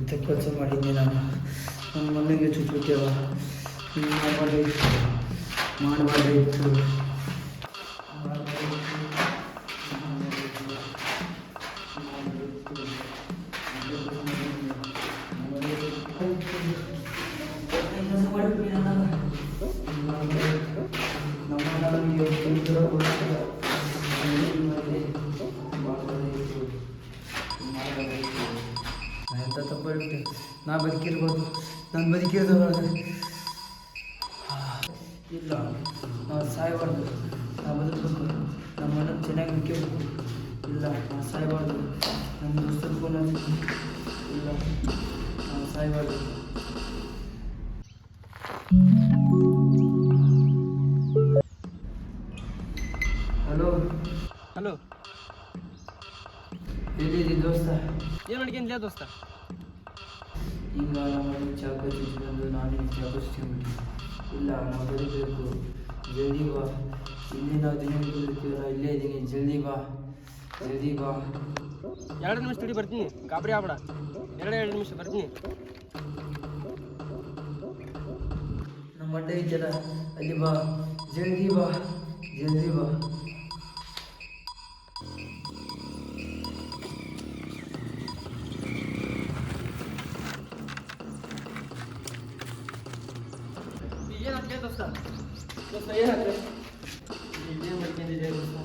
ಇಂಥ ಕೆಲಸ ಮಾಡಿದ್ದೆ ನಾನು. ನನ್ನ ಮನೆಗೆ ಚುಚ್ಚಿಬಿಟ್ಟೆವ. ಮಾಡಬಾರ್ದಿತ್ತು. ಎಂತ ತಪ್ಪಿಬಿಟ್ಟೆ. ನಾ ಬದುಕಿರ್ಬೋದು, ನಾನು ಬದುಕಿರೋದು ಇಲ್ಲ. ನಾವು ಸಾಯಬಾರ್ದು, ನಾವು ಬದುಕಬೇಕು. ನಮ್ಮ ಮನೆ ಚೆನ್ನಾಗಿ ಮುಖ್ಯಬೇಕು. ಇಲ್ಲ, ನಾವು ಸಾಯಬಾರ್ದು. ನಮ್ಮ ದೋಸ್ತರಿಗೂ ಇಲ್ಲ, ನಾವು ಸಾಯಬಾರ್ದು. ಹಲೋ ಹಲೋ, ಎಲ್ಲಿದ್ದೀವಿ ದೋಸ್ತ? ಏನು ಮಾಡ್ಕೊಂಡಿಲ್ಲ ದೋಸ್ತ? ಈಗ ನಮ್ಮ ಚಾಕು ಚುಚ್ಚಿಕೊಂಡು ನಾನು ಚಾಕು ಚುಚ್ಚಿಬಿಟ್ಟು. ಇಲ್ಲ, ನಾವು ಬದುಕಬೇಕು. ಜಲ್ದಿ ಬಾ. ಇಲ್ಲಿ ನಾವು ದಿನಗಳು ಇರ್ತೀವಲ್ಲ, ಇಲ್ಲೇ ಇದ್ದೀನಿ. ಜಲ್ದಿ ಬಾ, ಜಲ್ದಿ ಬಾ. 2 ನಿಮಿಷ ತಡಿ, ಬರ್ತೀನಿ. ಗಾಬರಿ ಆಗ್ಬೇಡ. 2 ನಿಮಿಷ ಬರ್ತೀನಿ. ನಮ್ಮ ಅಡ್ಡ ಇದ್ದಲ್ಲ, ಅಲ್ಲಿ ಬಾ. ಜಲ್ದಿ ಬಾ, ಜಲ್ದಿ ಬಾ. ಏನಾಗ್ತದೆ ದೋಸ್ತ? ದೋಸ್ತ ಏನಾಗ್ತದೆ? ಏನು ಮಾಡ್ಕೊಂಡಿದ್ದೆ ದೋಸ್ತ?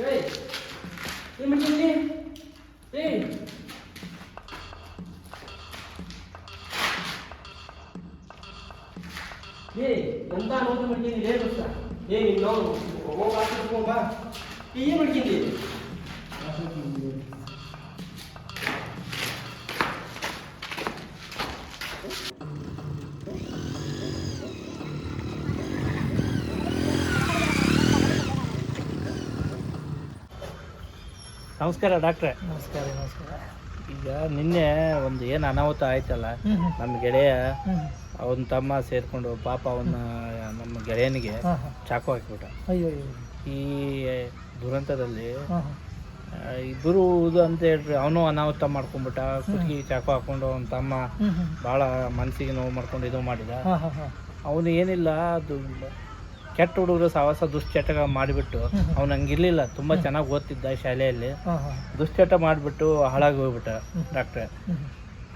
ಏಯ್, ಏನು ಮಾಡ್ಕೊಂಡಿದ್ದಿ? ಏಯ್, ಎಂತ ಅನುಭವ ಮಾಡ್ಕೊಂಡಿದ್ದೆ ದೋಸ್ತ? ನೀನು ಹೋಗ್ಬಾ. ಏನು ಮಾಡ್ಕೊಂಡಿದ್ದಿ? ನಮಸ್ಕಾರ ಡಾಕ್ಟ್ರೆ. ನಮಸ್ಕಾರ, ನಮಸ್ಕಾರ. ಈಗ ನಿನ್ನೆ ಒಂದು ಏನು ಅನಾಹುತ ಆಯ್ತಲ್ಲ, ನಮ್ಮ ಗೆಳೆಯ ಅವನ ತಮ್ಮ ಸೇರಿಕೊಂಡು ಪಾಪ ಅವನ ನಮ್ಮ ಗೆಳೆಯನಿಗೆ ಚಾಕು ಹಾಕಿಬಿಟ್ಟ. ಅಯ್ಯೋ, ಈ ದುರಂತದಲ್ಲಿ ಇಬ್ಬರು ಇದು ಅಂತ ಹೇಳ್ರಿ, ಅವನು ಅನಾಹುತ ಮಾಡ್ಕೊಂಡ್ಬಿಟ್ಟ. ಕುತ್ತಿಗೆ ಚಾಕು ಹಾಕೊಂಡು ಅವನ ತಮ್ಮ ಭಾಳ ಮನಸ್ಸಿಗೆ ನೋವು ಮಾಡ್ಕೊಂಡು ಇದು ಮಾಡಿದ. ಅವನು ಏನಿಲ್ಲ, ಅದು ಕೆಟ್ಟ ಹುಡುಗರು ಸಹವಾಸ ದುಶ್ಚಟ ಮಾಡಿಬಿಟ್ಟು, ಅವ್ನು ಹಂಗಿರ್ಲಿಲ್ಲ, ತುಂಬ ಚೆನ್ನಾಗಿ ಓದ್ತಿದ್ದ ಶಾಲೆಯಲ್ಲಿ. ದುಶ್ಚಟ ಮಾಡಿಬಿಟ್ಟು ಹಾಳಾಗಿ ಹೋಗ್ಬಿಟ್ಟ ಡಾಕ್ಟ್ರೆ.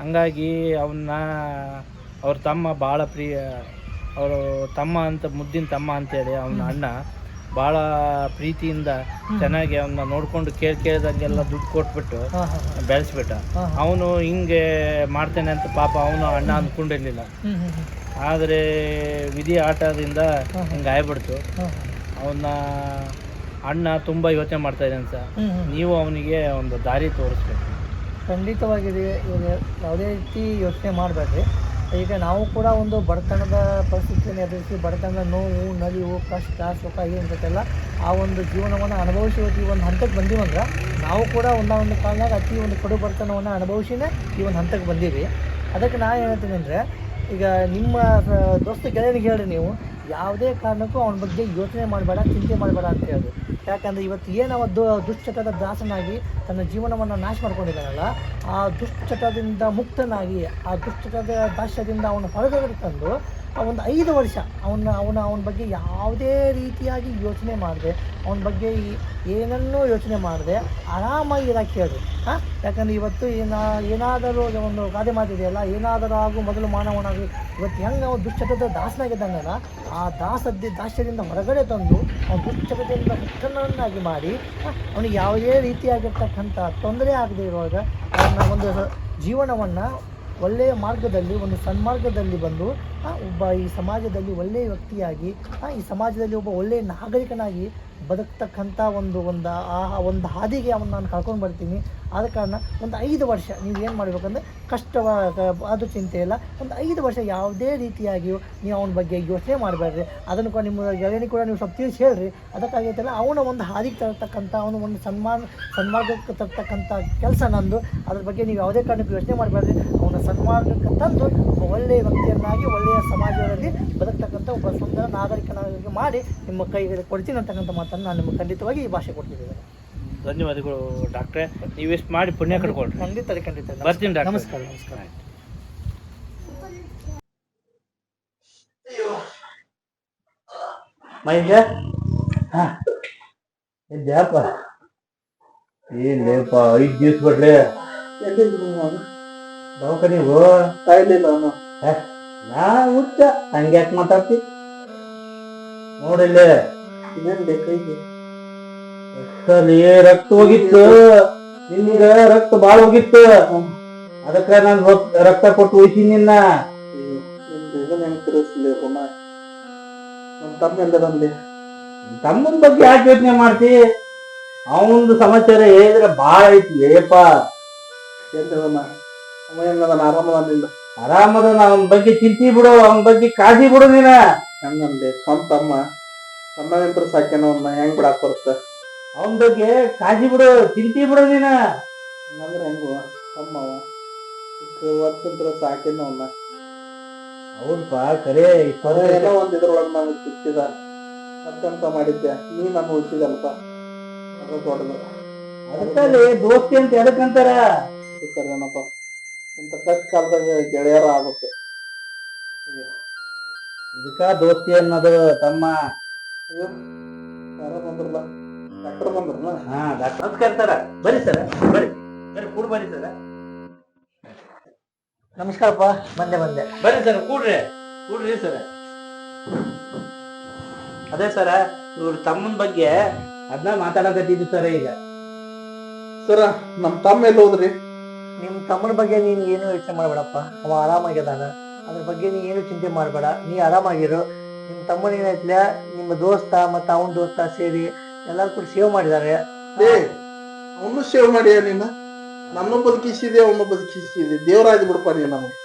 ಹಂಗಾಗಿ ಅವನ್ನ ಅವ್ರ ತಮ್ಮ ಭಾಳ ಪ್ರಿಯ, ಅವರು ತಮ್ಮ ಅಂತ, ಮುದ್ದಿನ ತಮ್ಮ ಅಂತೇಳಿ ಅವನ ಅಣ್ಣ ಭಾಳ ಪ್ರೀತಿಯಿಂದ ಚೆನ್ನಾಗಿ ಅವನ್ನ ನೋಡ್ಕೊಂಡು ಕೇಳ್ದಂಗೆಲ್ಲ ದುಡ್ಡು ಕೊಟ್ಬಿಟ್ಟು ಬೆಳೆಸ್ಬಿಟ್ಟ. ಅವನು ಹಿಂಗೆ ಮಾಡ್ತೇನೆ ಅಂತ ಪಾಪ ಅವನು ಅಣ್ಣ ಅಂದ್ಕೊಂಡಿರ್ಲಿಲ್ಲ. ಆದರೆ ವಿಧಿ ಆಟದಿಂದ ಹಿಂಗೆ ಆಗ್ಬಿಡ್ತು. ಅವನ್ನ ಅಣ್ಣ ತುಂಬ ಯೋಚನೆ ಮಾಡ್ತಾ ಇದ್ದಾನೆ ಸರ್. ನೀವು ಅವನಿಗೆ ಒಂದು ದಾರಿ ತೋರಿಸ್ಬೇಕು. ಖಂಡಿತವಾಗಿದೆ. ಇವಾಗ ಯಾವುದೇ ರೀತಿ ಯೋಚನೆ ಮಾಡಬೇಡ್ರಿ. ಈಗ ನಾವು ಕೂಡ ಒಂದು ಬಡತನದ ಪರಿಸ್ಥಿತಿಯನ್ನು ಎದುರಿಸಿ, ಬಡತನದ ನೋವು, ನಲಿವು, ಕಷ್ಟ, ಸುಖ ಏನಿರುತ್ತಲ್ಲ, ಆ ಒಂದು ಜೀವನವನ್ನು ಅನುಭವಿಸಿ ಈ ಒಂದು ಹಂತಕ್ಕೆ ಬಂದೀವಂದ್ರೆ, ನಾವು ಕೂಡ ಒಂದೊಂದು ಕಾಲದಾಗ ಅತಿ ಒಂದು ಕಡು ಬಡತನವನ್ನು ಅನುಭವಿಸಿನೇ ಈ ಒಂದು ಹಂತಕ್ಕೆ ಬಂದೀವಿ. ಅದಕ್ಕೆ ನಾನು ಹೇಳ್ತೀನಿ ಅಂದರೆ, ಈಗ ನಿಮ್ಮ ದೋಸ್ತ ಗೆಳೆಯನಿಗೆ ಹೇಳ್ರಿ, ನೀವು ಯಾವುದೇ ಕಾರಣಕ್ಕೂ ಅವನ ಬಗ್ಗೆ ಯೋಚನೆ ಮಾಡಬೇಡ, ಚಿಂತೆ ಮಾಡಬೇಡ ಅಂತ ಹೇಳಿ. ಯಾಕಂದರೆ ಇವತ್ತು ಏನು ಅವ ದುಶ್ಚಟದ ದಾಸನಾಗಿ ತನ್ನ ಜೀವನವನ್ನು ನಾಶ ಮಾಡ್ಕೊಂಡಿದ್ದಾನಲ್ಲ, ಆ ದುಶ್ಚಟದಿಂದ ಮುಕ್ತನಾಗಿ, ಆ ದುಶ್ಚಟದ ದಾಸ್ಯದಿಂದ ಅವನು ಹೊರಗಡೆ ತಂದು ಒಂದು 5 ವರ್ಷ ಅವನ ಬಗ್ಗೆ ಯಾವುದೇ ರೀತಿಯಾಗಿ ಯೋಚನೆ ಮಾಡಿದೆ, ಅವನ ಬಗ್ಗೆ ಏನನ್ನೂ ಯೋಚನೆ ಮಾಡಿದೆ ಆರಾಮಾಗಿ ಇರೋಕ್ಕೆ ಹೇಳಿ. ಯಾಕಂದರೆ ಇವತ್ತು ಏನಾದರೂ ಒಂದು ಗಾದೆ ಮಾತಿದೆಯಲ್ಲ, ಏನಾದರೂ ಆಗು ಮೊದಲು ಮಾನವನಾಗಿ. ಇವತ್ತು ಹೆಂಗೆ ಅವನು ದುಶ್ಚಟದ ದಾಸನಾಗಿದ್ದಾನಲ್ಲ, ಆ ದಾಸ್ಯದಿಂದ ಹೊರಗಡೆ ತಂದು ಅವನ ದುಶ್ಚಟದಿಂದ ಮುಕ್ತನನ್ನಾಗಿ ಮಾಡಿ, ಅವನಿಗೆ ಯಾವುದೇ ರೀತಿಯಾಗಿರ್ತಕ್ಕಂಥ ತೊಂದರೆ ಆಗದೆ ಇರುವಾಗ ಅವನ ಒಂದು ಜೀವನವನ್ನು ಒಳ್ಳೆಯ ಮಾರ್ಗದಲ್ಲಿ, ಒಂದು ಸನ್ಮಾರ್ಗದಲ್ಲಿ ಬಂದು ಒಬ್ಬ ಈ ಸಮಾಜದಲ್ಲಿ ಒಳ್ಳೆಯ ವ್ಯಕ್ತಿಯಾಗಿ, ಈ ಸಮಾಜದಲ್ಲಿ ಒಬ್ಬ ಒಳ್ಳೆಯ ನಾಗರಿಕನಾಗಿ ಬದುಕ್ತಕ್ಕಂಥ ಒಂದು ಹಾದಿಗೆ ಅವನ್ನ ನಾನು ಕಳ್ಕೊಂಡು ಬರ್ತೀನಿ. ಆದ ಕಾರಣ ಒಂದು 5 ವರ್ಷ ನೀವು ಏನು ಮಾಡಬೇಕಂದ್ರೆ, ಅದು ಚಿಂತೆ ಇಲ್ಲ, ಒಂದು 5 ವರ್ಷ ಯಾವುದೇ ರೀತಿಯಾಗಿಯೂ ನೀವು ಅವನ ಬಗ್ಗೆ ಯೋಚನೆ ಮಾಡಬೇಡ್ರಿ. ಅದನ್ನು ಕೂಡ ನಿಮ್ಮ ಗೆಳೆಯನಿಗೆ ಕೂಡ ನೀವು ಸ್ವಲ್ಪ ತಿಳಿಸಿ ಹೇಳ್ರಿ. ಅದಕ್ಕಾಗೈತಲ್ಲ, ಅವನ ಒಂದು ಹಾದಿಗೆ ತರ್ತಕ್ಕಂಥ, ಅವನು ಒಂದು ಸನ್ಮಾರ್ಗಕ್ಕೆ ತರ್ತಕ್ಕಂಥ ಕೆಲಸ ನಂದು. ಅದ್ರ ಬಗ್ಗೆ ನೀವು ಯಾವುದೇ ಕಾರಣಕ್ಕೂ ಯೋಚನೆ ಮಾಡಬೇಡ್ರಿ. ಅವನ ಸನ್ಮಾರ್ಗಕ್ಕೆ ತಂದು ಒಳ್ಳೆಯ ವ್ಯಕ್ತಿಯನ್ನಾಗಿ, ಒಳ್ಳೆಯ ಸಮಾಜದಲ್ಲಿ ಬದುಕ್ತಕ್ಕಂಥ ಒಬ್ಬ ಸುಂದರ ನಾಗರಿಕನಾಗಿ ಮಾಡಿ ನಿಮ್ಮ ಕೈಗೆ ಕೊಡ್ತೀನಿ ಅಂತಕ್ಕಂಥ ಮಾತನ್ನು ನಾನು ನಿಮಗೆ ಖಂಡಿತವಾಗಿ ಈ ಭಾಷೆ ಕೊಡ್ತಿದ್ದೇನೆ. ಧನ್ಯವಾದಗಳು ಡಾಕ್ಟ್ರೆ. ನೀವೆಷ್ಟು ಮಾಡಿ ಪುಣ್ಯ ಕಟ್ಕೊಳ್ರಿ. ಖಂಡಿತ ಬರ್ತೀನಿ ಡಾಕ್ಟ್ರೆ. ನಮಸ್ಕಾರ. ಮೈಗ ಇದ್ಯಾಪ ಏನ್ಲೇಪ 5 ದಿವ್ಸ ಬಿಡ್ಲೆ ದವಾಖಾನಿಗೂ ಕಾಯಿಲಿಲ್ಲ ಅವನು. ನಾ ಹುಚ್ಚ ಹಂಗ್ಯಾಕೆ ಮಾತಾಡ್ತಿ ನೋಡಿಲ್ಲೇ ಇನ್ನೇನ್ ಬೇಕೈತಿ ರಕ್ತಲ್ಲಿ ರಕ್ತ ಹೋಗಿತ್ತು, ನಿನ್ಗ ರಕ್ತ ಬಾಳ ಹೋಗಿತ್ತು, ಅದಕ್ಕ ನಾನು ರಕ್ತ ಕೊಟ್ಟು ಉಳಿಸಿ ನಿನ್ನ. ತಮ್ಮನ ಬಗ್ಗೆ ಯಾಕೆ ಯೋಚನೆ ಮಾಡ್ತಿ? ಅವನದು ಸಮಾಚಾರ ಹೇಳಿದ್ರೆ ಬಾಳ ಐತಿ ಏಪ. ಆರಾಮದ ಅವನ ಬಗ್ಗೆ ಚಿಂತಿ ಬಿಡು, ಅವನ ಬಗ್ಗೆ ಕಾಳಜಿ ಬಿಡು ನೀನ. ಹಂಗಂದೆ ಸ್ವಂತ ತಮ್ಮ ಸಣ್ಣಂತ್ರ ಸಾಕ್ಯಾನ ಅವನ್ನ ಹೆಂಗ್ ಬಿಡಾಕ್ ಬರುತ್ತ? ಅವನ ಬಗ್ಗೆ ಕಾಳಜಿ ಬಿಡು, ಚಿಂತಿ ಬಿಡು ನೀನ. ಹಂಗಂದ್ರೆ ಹೆಂಗು ತಮ್ಮವ ವರ್ಷಂತ್ರ ಸಾಕ್ಯಾನ ಅವನ್ನ. ಹೌದಪ್ಪ ಖರೆ ಏನೋ ಒಂದ್ ಇದ್ರೊಳಗ ನನಗೆ ಸಿಕ್ತಿದ ಅತ್ಯಂತ ಮಾಡಿದ್ದೆ, ನೀ ನಾನು ಉಳಿಸಿದಲ್ಪ ಅದು ದೊಡ್ಡದು. ಅದಕ್ಕಲ್ಲಿ ದೋಸ್ತಿ ಅಂತ ಎದಕ್ಕಂತಾರ? ಏನಪ್ಪ ಇಂಥ ಕಷ್ಟ ಕಾಲದಾಗ ಗೆಳೆಯರ ಆಗ್ಬೇಕು, ಇದಕ್ಕ ದೋಸ್ತಿ ಅನ್ನೋದು ತಮ್ಮ. ಅಯ್ಯೋ ಯಾರೋ ಬಂದ್ರಲ್ಲ, ಡಾಕ್ಟರ್ ಬಂದ್ರಲ್ಲ. ಹಾ ಡಾಕ್ಟರ್ ನಮಸ್ಕಾರ ಸರ. ಬರ್ರಿ ಸರ, ಬರ್ರಿ ಬರ್ರಿ ಕೂಡ ಬರ್ರಿ ಸರ. ನಮಸ್ಕಾರಪ್ಪ. ಬಂದೆ ಬರ್ರಿ ಸರ್, ಕೂಡ್ರಿ ಸರ. ಅದೇ ಸರ, ಇವ್ರ ತಮ್ಮನ ಬಗ್ಗೆ ಅದನ್ನ ಮಾತಾಡಕತ್ತಿದ್ದು ಸರ. ಈಗ ಸರ ನಮ್ ತಮ್ಮ ಎಲ್ಲಿ ಹೋದ್ರಿ? ನಿಮ್ ತಮ್ಮನ ಬಗ್ಗೆ ನೀನ್ ಏನು ಯೋಚನೆ ಮಾಡ್ಬೇಡಪ್ಪ, ಅವ ಆರಾಮಾಗಿದ್ದಾನ. ಅದ್ರ ಬಗ್ಗೆ ನೀ ಏನು ಚಿಂತೆ ಮಾಡ್ಬೇಡ, ನೀ ಆರಾಮಾಗಿರು. ನಿಮ್ ತಮ್ಮನ ಏನೈತ್ಲ, ನಿಮ್ಮ ದೋಸ್ತ ಮತ್ತ ಅವನ ದೋಸ್ತ ಸೇರಿ ಎಲ್ಲಾರು ಕೂಡ ಸೇವ್ ಮಾಡಿದಾರೆ. ಅವನು ಸೇವ್ ಮಾಡಿಯ ನೀನು? ನನ್ನ ಬದುಕಿಸಿದೆ, ಅವನು ಬದುಕಿಸಿದೆ. ದೇವರಾಜ್ ಬಿಡಪ್ಪ ನೀ ನಮಗೆ.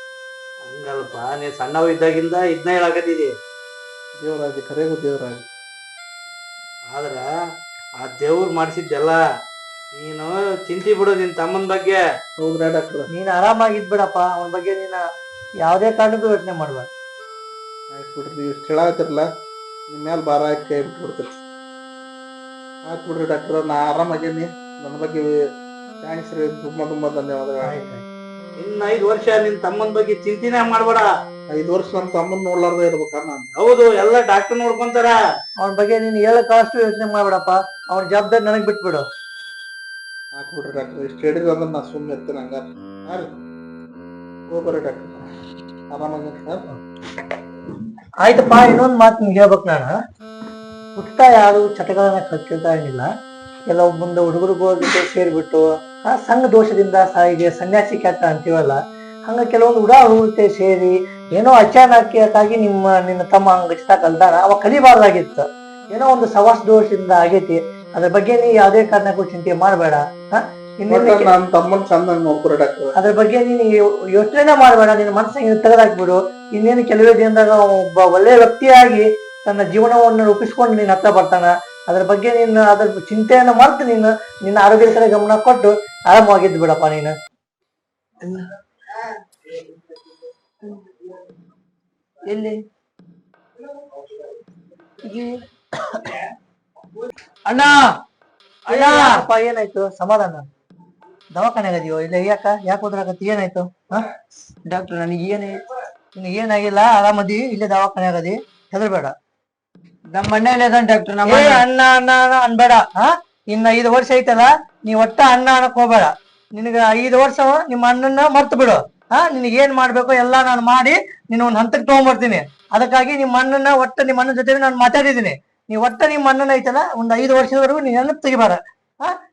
ಹಂಗಲ್ಪ, ನೀ ಸಣ್ಣವ ಇದ್ದಾಗಿಂದ ಇದನ್ನ ಹೇಳಕತ್ತಿದಿ. ದೇವರಾಜ್ ಕರೆಗೂ ದೇವರಾಜ್. ಆದ್ರ ಆ ದೇವ್ರು ಮಾಡಿಸಿದ್ದೆಲ್ಲ ನೀನು ಚಿಂತಿ ಬಿಡು ನಿನ್ ತಮ್ಮನ ಬಗ್ಗೆ. ಹೌದ್ರಾ ಡಾಕ್ಟರ್? ನೀನ್ ಆರಾಮಾಗಿದ್ ಬಿಡಪ್ಪ, ಅವನ ಬಗ್ಗೆ ನೀನ ಯಾವ್ದೇ ಕಾರಣಕ್ಕೂ ಯೋಚನೆ ಮಾಡ್ಬೇಡ. ಆಯ್ತು ಬಿಡ್ರಿ, ನೀವು ಇಷ್ಟು ಹೇಳತ್ತಿರಲ್ಲ, ನಿಮ್ಮ ಮೇಲೆ ಭಾರ ಹಾಕಿ ಕೈ ಬಿಟ್ಬಿಡ್ತೀರಿ. ಆಯ್ತು ಬಿಡ್ರಿ ಡಾಕ್ಟರ್, ನಾ ಆರಾಮಾಗೇನಿ. ನನ್ನ ಬಗ್ಗೆ ಥ್ಯಾಂಕ್ಸ್ ರೀ, ತುಂಬಾ ಧನ್ಯವಾದಗಳು. ಇನ್ನ 5 ವರ್ಷ ನಿನ್ ತಮ್ಮನ ಬಗ್ಗೆ ಚಿಂತಿನೇ ಮಾಡ್ಬೇಡ. 5 ವರ್ಷ ನಮ್ಮ ತಮ್ಮನ್ ನೋಡ್ಲಾರ್ದ ಇರ್ಬೇಕ ನಾನು? ಹೌದು, ಎಲ್ಲ ಡಾಕ್ಟರ್ ನೋಡ್ಕೊಂತಾರ. ಅವನ ಬಗ್ಗೆ ನೀನ್ ಹೇಳಕ್ಕಷ್ಟು ಯೋಚನೆ ಮಾಡ್ಬೇಡಪ್ಪ, ಅವನ ಜವಾಬ್ದಾರಿ ನನಗ್ ಬಿಟ್ಬಿಡು. ಆಯ್ತು ಬಿಡ್ರಿ ಡಾಕ್ಟರ್, ಇಷ್ಟು ಹೇಳಿದ್ರೆ ಅಂದ್ರೆ ನಾ ಸುಮ್ಮನೆ ಇರ್ತೇನೆ. ಹಂಗಾರ ಹಾಂ ರೀ, ಹೋಗ್ಬರ್ರಿ ಡಾಕ್ಟರ್, ಆರಾಮಾಗಿ. ಆಯ್ತಪ್ಪ, ಇನ್ನೊಂದ್ ಮಾತು ನಿಮ್ಗೆ ಹೇಳ್ಬೇಕು. ನಾನು ಹುಟ್ಟ ಯಾರು ಚಟಗಳನ್ನ ಕಲ್ತಿರ್ತಾ ಏನಿಲ್ಲ, ಕೆಲವೊಬ್ಬೊಂದು ಹುಡುಗರಿಗೂ ಜೊತೆ ಸೇರ್ಬಿಟ್ಟು ಆ ಸಂಘ ದೋಷದಿಂದ ಸಾಯಿಗೆ ಸನ್ಯಾಸಿ ಕೆಟ್ಟ ಅಂತೀವಲ್ಲ, ಹಂಗ ಕೆಲವೊಂದು ಹುಡುಗತೆ ಸೇರಿ ಏನೋ ಅಚಾನಕ್ಕಾಗಿ ನಿನ್ನ ತಮ್ಮ ಹಂಗ ಕಲ್ತಾನ. ಅವ ಕಲಿಬಾರ್ದಾಗಿತ್ತು, ಏನೋ ಒಂದು ಸವಾಸ ದೋಷದಿಂದ ಆಗೈತಿ. ಅದ್ರ ಬಗ್ಗೆ ನೀ ಯಾವ್ದೇ ಕಾರಣಕ್ಕೂ ಚಿಂತೆ ಮಾಡ್ಬೇಡ. ನನ್ನ ತಮ್ಮನ್ ಚಂದ ನೋಡ್ಕೊರಿ ಡಾಕ್ಟರ್. ಅದ್ರ ಬಗ್ಗೆ ನೀನು ಯೋಚನೆ ಮಾಡ್ಬೇಡ, ನಿನ್ನ ಮನಸ್ಸಿಗೆ ತೆಗೆದಾಕ್ಬಿಡು. ಇನ್ನೇನು ಕೆಲವೇ ದಿನದಾಗ ಒಬ್ಬ ಒಳ್ಳೆ ವ್ಯಕ್ತಿಯಾಗಿ ತನ್ನ ಜೀವನವನ್ನು ರೂಪಿಸ್ಕೊಂಡು ನಿನ್ನ ಹತ್ರ ಬರ್ತಾನ. ಅದ್ರ ಬಗ್ಗೆ ನೀನು ಅದ್ರ ಚಿಂತೆಯನ್ನ ಮರ್ತು ನೀನು ನಿನ್ನ ಆರೋಗ್ಯದ ಕಡೆ ಗಮನ ಕೊಟ್ಟು ಆರಾಮವಾಗಿದ್ದು ಬಿಡಪ್ಪ ನೀನು. ಎಲ್ಲಿ ಅಣ್ಣ ಅಣ್ಣ ಏನಾಯ್ತು? ಸಮಾಧಾನ? ದವಾಖಾನೆ ಆಗದಿಯೋ ಇಲ್ಲ? ಯಾಕೆ ಹೋದ್ರಾಗತ್ತಿ? ಏನಾಯ್ತು? ಡಾಕ್ಟರ್ ನಿನಗೆ ಏನಾಗಿಲ್ಲ, ಆರಾಮದಿ. ಇಲ್ಲೇ ದವಾಖಾನೆ ಆಗದಿ, ಹೆದರ್ಬೇಡ. ನಮ್ಮ ಮನೇಲಿ ಡಾಕ್ಟರ್. ಅಣ್ಣ ಅಣ್ಣ ಅನ್ಬೇಡ. ಇನ್ನ 5 ವರ್ಷ ಐತಲ್ಲ, ನೀ ಒಟ್ಟ ಅಣ್ಣ ಅನ್ನಕ್ ಹೋಗ್ಬೇಡ. ನಿನಗ 5 ವರ್ಷ ನಿಮ್ಮ ಅಣ್ಣನ ಮರ್ತು ಬಿಡು. ನಿನಗೆ ಏನ್ ಮಾಡ್ಬೇಕು ಎಲ್ಲ ನಾನು ಮಾಡಿ ನಿನ್ನ ಒಂದ್ ಹಂತಕ್ಕೆ ತಗೊಂಡ್ಬರ್ತೀನಿ. ಅದಕ್ಕಾಗಿ ನಿಮ್ಮ ಅಣ್ಣನ ನಿಮ್ಮ ಅಣ್ಣನ ಜೊತೆ ನಾನು ಮಾತಾಡಿದ್ದೀನಿ. ನೀವ್ ಒಟ್ಟ ನಿಮ್ಮ ಅಣ್ಣನ ಐತಲ್ಲ, ಒಂದ್ 5 ವರ್ಷದವರೆಗೂ ನೀನ್ ನೆನಪು ತೆಗಿಬಾರ.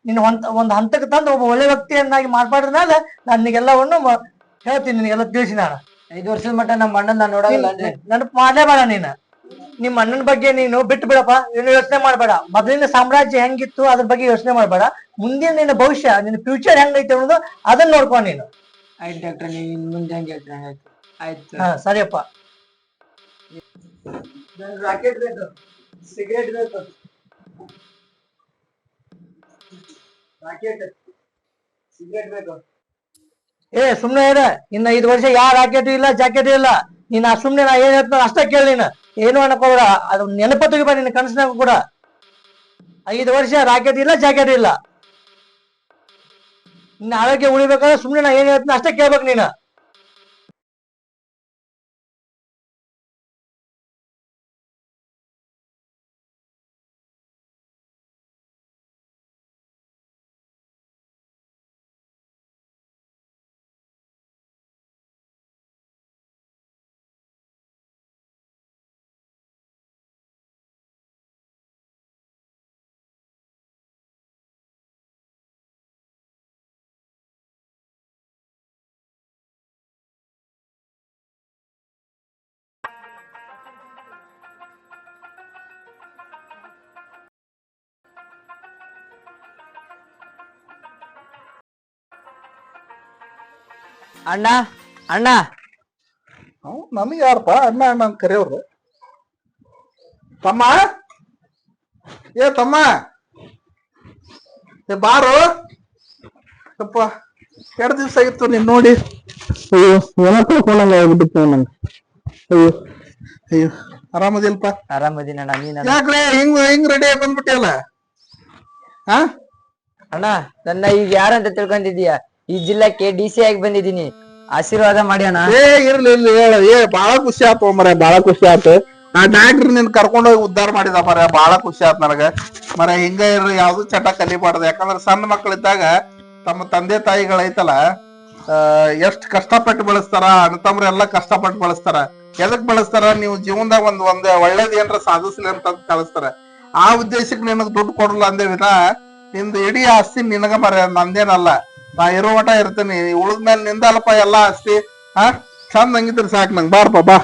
ನಿನ್ನ ಒಂದ್ ಹಂತಕ್ಕೆ ತಂದು ಒಬ್ಬ ಒಳ್ಳೆ ವ್ಯಕ್ತಿಯನ್ನಾಗಿ ಮಾಡ್ಬಾರ್ದ್ಮೇಲೆ ನಾನು ನಿನಗೆಲ್ಲವನ್ನು ಹೇಳ್ತೀನಿ, ನಿನಗೆಲ್ಲ ತಿಳಿಸಿ. ನಾನು 5 ವರ್ಷದ ಮಟ್ಟ ನಮ್ಮ ಅಣ್ಣನ ನಾನು ನೋಡಲ್ಲ, ನೆನಪು ಮಾಡಲೇಬೇಡ ನೀನು. ನಿಮ್ಮ ಅಣ್ಣನ ಬಗ್ಗೆ ನೀನು ಬಿಟ್ಟು ಬಿಡಪ್ಪ, ಏನು ಯೋಚನೆ ಮಾಡ್ಬೇಡ. ಮೊದಲಿನ ಸಾಮ್ರಾಜ್ಯ ಹೆಂಗಿತ್ತು ಅದ್ರ ಬಗ್ಗೆ ಯೋಚನೆ ಮಾಡ್ಬೇಡ. ಮುಂದಿನ ನಿನ್ನ ಭವಿಷ್ಯ, ನಿನ್ನ ಫ್ಯೂಚರ್ ಹೆಂಗೈತೆ ಅನ್ನೋದು ಅದನ್ನ ನೋಡ್ಕೊಂಡು ನೀನು. ಆಯ್ತು ಡಾಕ್ಟರ್, ನೀವು ಮುಂದೆ ಹೆಂಗೆ ಹೇಳ್ತೀರ? ಆಯ್ತು. ಹಾ ಸರಿಯಪ್ಪ. ರಾಕೆಟ್ ಬೇಕು, ಸಿಗರೇಟ್ ಬೇಕು, ರಾಕೆಟ್ ಸಿಗರೇಟ್ ಬೇಕು. ಸುಮ್ನೆ ಇರ. ಇನ್ನ 5 ವರ್ಷ ಯಾವ ರಾಕೆಟ್ ಇಲ್ಲ, ಜಾಕೆಟ್ ಇಲ್ಲ. ನೀನ್ ಸುಮ್ನೆ ನಾ ಏನ್ ಹೇಳ್ತ ಅಷ್ಟ ಕೇಳಿ. ನೀನು ಏನು ಅನ್ಕೋಬೇಡ, ಅದು ನೆನಪ ತೆಗಿಬ ನಿನ್ನ ಕನಸಿನಾಗ ಕೂಡ. 5 ವರ್ಷ ರಾಕೆಟ್ ಇಲ್ಲ, ಜಾಕೆಟ್ ಇಲ್ಲ. ನಿನ್ನ ಆರೋಗ್ಯ ಉಳಿಬೇಕಾದ್ರೆ ಸುಮ್ಮನೆ ನಾ ಏನ್ ಹೇಳ್ತೀನಿ ಅಷ್ಟೇ ಕೇಳ್ಬೇಕು ನೀನು. ಅಣ್ಣ ಅಣ್ಣ ನಮಗೆ ಯಾರಪ್ಪ ಅಣ್ಣ ಅಣ್ಣ ಅಂತ ಕರೆಯವ್ರು? ತಮ್ಮ, ಏ ತಮ್ಮ, ಏ ಬಾರು. ಯಪ್ಪ, 2 ದಿವ್ಸ ಆಗಿತ್ತು ನೀನ್ ನೋಡಿ. ಅಯ್ಯೋ, ಏನೋ ತಿಳ್ಕೊಂಡಂಗ ಆಗ್ಬಿಟ್ಟಿತ್ತು ನಂಗೆ. ಅಯ್ಯೋ ಅಯ್ಯೋ, ಆರಾಮದಿಲ್ಪ? ಆರಾಮದೀನಿ ಅಣ್ಣ. ನೀನ್ ಯಾಕ್ಲೆ ಹಿಂಗ್ ರೆಡಿ ಆಗಿ ಬಂದ್ಬಿಟ್ಟಿಯಲ್ಲ? ಹಾ ಅಣ್ಣ, ನನ್ನ ಈಗ ಯಾರಂತ ತಿಳ್ಕೊಂಡಿದೀಯ? ಈ ಜಿಲ್ಲೆಗೆ DC ಆಗಿ ಬಂದಿದ್ದೀನಿ. ಆಶೀರ್ವಾದ ಮಾಡಿ ಅಣ್ಣ. ಏ ಇರ್ಲಿ ಹೇಳ. ಬಾಳ ಖುಷಿ ಆತು ಮರ, ಬಾಳ ಖುಷಿ ಆತು. ಆ ಡಾಕ್ಟರ್ ನಿನ್ ಕರ್ಕೊಂಡೋಗಿ ಉದ್ಧಾರ ಮಾಡಿದ ಮರ, ಬಾಳ ಖುಷಿ ಆತ್ ನನಗ ಮರ. ಹಿಂಗ ಇರ್ರಿ, ಯಾವ್ದು ಚಟ ಕಲಿಬಾರ್ದು. ಯಾಕಂದ್ರ ಸಣ್ಣ ಮಕ್ಕಳಿದ್ದಾಗ ತಮ್ಮ ತಂದೆ ತಾಯಿಗಳೈತಲ್ಲ, ಎಷ್ಟ್ ಕಷ್ಟಪಟ್ಟು ಬೆಳೆಸ್ತಾರ. ಅಣ್ಣತಮ್ರ ಎಲ್ಲಾ ಕಷ್ಟಪಟ್ಟು ಬೆಳೆಸ್ತಾರ. ಎದಕ್ ಬೆಳೆಸ್ತಾರ? ನೀವು ಜೀವನದಾಗ ಒಂದ್ ಒಳ್ಳೇದ್ ಏನ್ರ ಸಾಧಿಸ್ಲಿ ಅಂತ ಕಳಿಸ್ತಾರ. ಆ ಉದ್ದೇಶಕ್ಕೆ ನಿನಗ್ ದುಡ್ಡು ಕೊಡಲ್ಲ ಅಂದೇ ವಿನ ನಿಂದು ಇಡೀ ಆಸ್ತಿ ನಿನಗ ಮರ, ನಂದೇನಲ್ಲ. ನಾ ಇರೋ ಮಟ ಇರ್ತೀನಿ. ಉಳಿದ್ಮೇಲೆ ನಿಂದಲ್ಲಪ್ಪ ಎಲ್ಲಾ ಆಸ್ತಿ. ಚಂದ ಹಂಗಿದ್ರೆ ಸಾಕ್ ನಂಗೆ. ಬಾರಪ್ಪ ಬಾ.